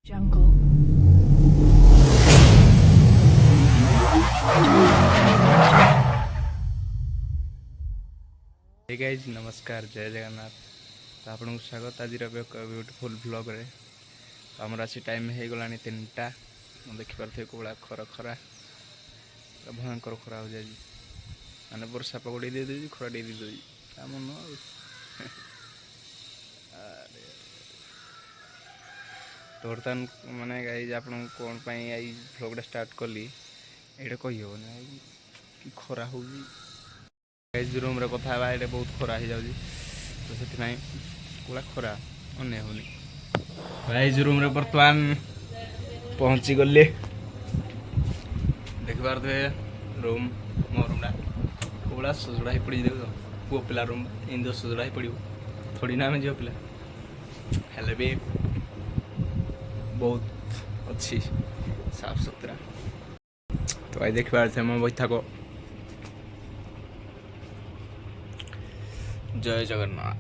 Jungle. Hey guys नमस्कार जय जगन्नाथ। तो आपको स्वागत आज ब्यूटीफुल ब्लॉग रे। तो आमर आसी टाइम हो गला 3टा देखिपे कौड़ा खरा खरा भयंकर खरा हो जाए माने वर्षा पकड़ी दे दी खरा दे दी मन तो बर्तमान माने गाइज आप कौन ब्लॉगटा स्टार्ट कली ये कही हे ना कि खरा हो रूम रे कथा ये बहुत खरा हो जाए तो से कौड़ा खरा अन होनी गाइज रूम रे बर्तमान पहुँची गले देख पारे रूम मो रूमटा कौड़ा सजड़ा ही पड़ी देख पुओ पिला रूम इन सजड़ा ही पड़ो थोड़ी ना आम झील पिला हेले भी बहुत अच्छी साफ सुथरा। तो आई देख पारे मो बैठा को जय जगन्नाथ।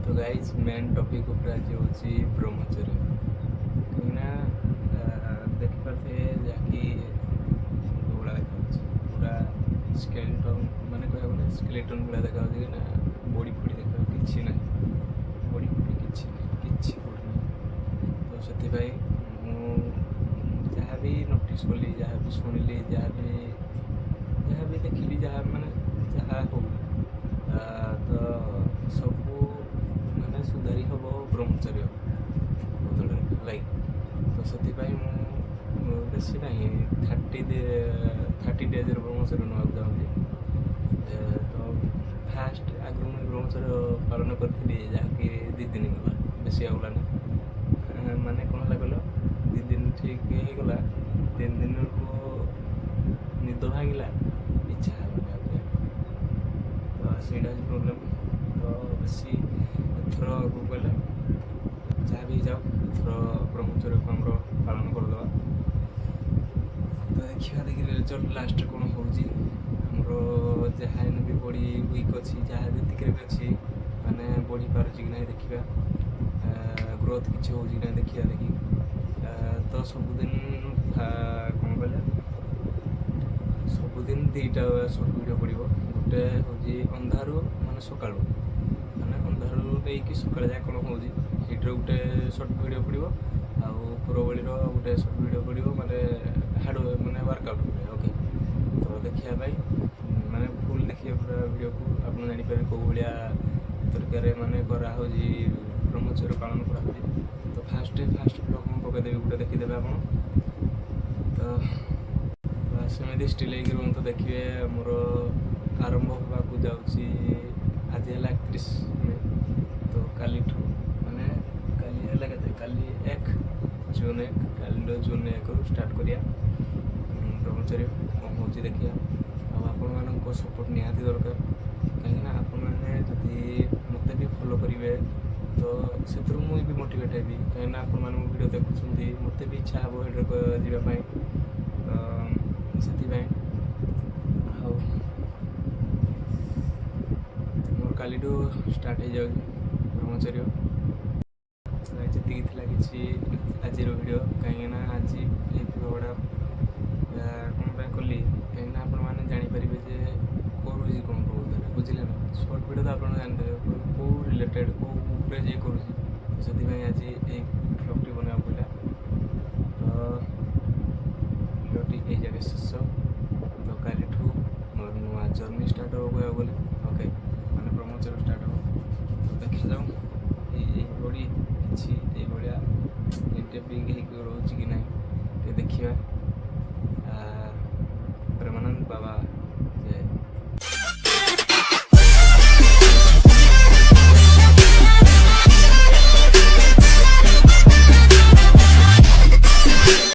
तो गाइज मेन टॉपिक ऊपर आज हूँ ब्रह्मचर्य कहीं देखिपे जहाँकि गुड़ा देखा पूरा स्केलेटन माने कह गले स्केलेटन गुड़ा देखा कि बॉडी फुड़ी देखा कि ना बॉडी फुड़ी कि तो से जहाँ भी नोटिस कली जहाँ भी शुणिली जहाँ भी देखिली जहाँ माने जहाँ हो तो सब माने सुधारी हम ब्रह्मचर्य बदल लाइक तो से बेसी ना 30 डेज ब्रह्मचर्य नाक चाहूँगी। तो फास्ट आगु मुझे ब्रह्मचर्य पालन करी जहाँकि 2 दिन गला बेसी आगलानी माने कौन है कल 2 दिन ठीक होगला 3 दिन को निद भांगला इच्छा तो सीटा प्रोब्लेम तो बेसी एथर गले जहाँ भी जाओ एथर ब्रह्मचर्य को आम पालन करदे तो देखा देखिए रिजल्ट लास्ट कौन होमर जहाँ भी बॉडी वीक अच्छी जहाँ जी भी अच्छी माने बढ़ी पार्ची कि ना देखा ग्रोथ किसी हो देखा देखी तो सबुदिन कौन कहले सबुदिन 2टा सर्ट वीडियो पड़ो गोटे हूँ अंधारू माने सका माने अंधारू नहीं सका जाए कौन हो गोटे सर्ट वीडियो पड़ो आउबली गोटे सर्ट वीडियो पड़ो माने हार्ड माने वर्कआउट ओके तो देखा माने फुल देखिए पूरा वीडियो को आप जापर कौ भाया तरीके माने करा ब्रह्मचर्य पालन करा तो फास्ट ब्लॉग मुझे पकईदेवी गोटे देखीदे आप तो सेमती स्टिल हो देखिए मोर आरंभ होगा जाऊँगी आज है 31 मे तो काली माने काली 1 जून 1 काली जून 1 स्टार्ट करिया ब्रह्मचर्य कौन हो देखिए आपण सपोर्ट निहाती दरकार कहीं आपण मैंने जदि मत भी फॉलो करेंगे तो से मुझे भी मोटिवेट हेबी कहीं आपण मैंने वीडियो देखुं मत भी इच्छा हे जावाई से मोर काली स्टार्ट हो जाए ब्रह्मचर्य जी कि आज वीडियो कहीं आज ये ब्लॉगटा कौन कली कहीं आप जापर जे करुँगी कौन बहुत बुझे ना सर्ट वीडियो तो आप जानते कौ रिलेटेड कौ जे करुँगी से आज ये ब्लॉगटी बना पड़ा तो भिडियोटी ये जगह शेष तो काली मोर नुआ जर्नी स्टार्ट हो गया बोले ओके मैंने ब्रह्मचर्य स्टार्ट हो तो देखा जाऊँ ये बॉडी किसी भाया इंटेपिंग रोचे कि ना देखिए प्रेमानंद बाबा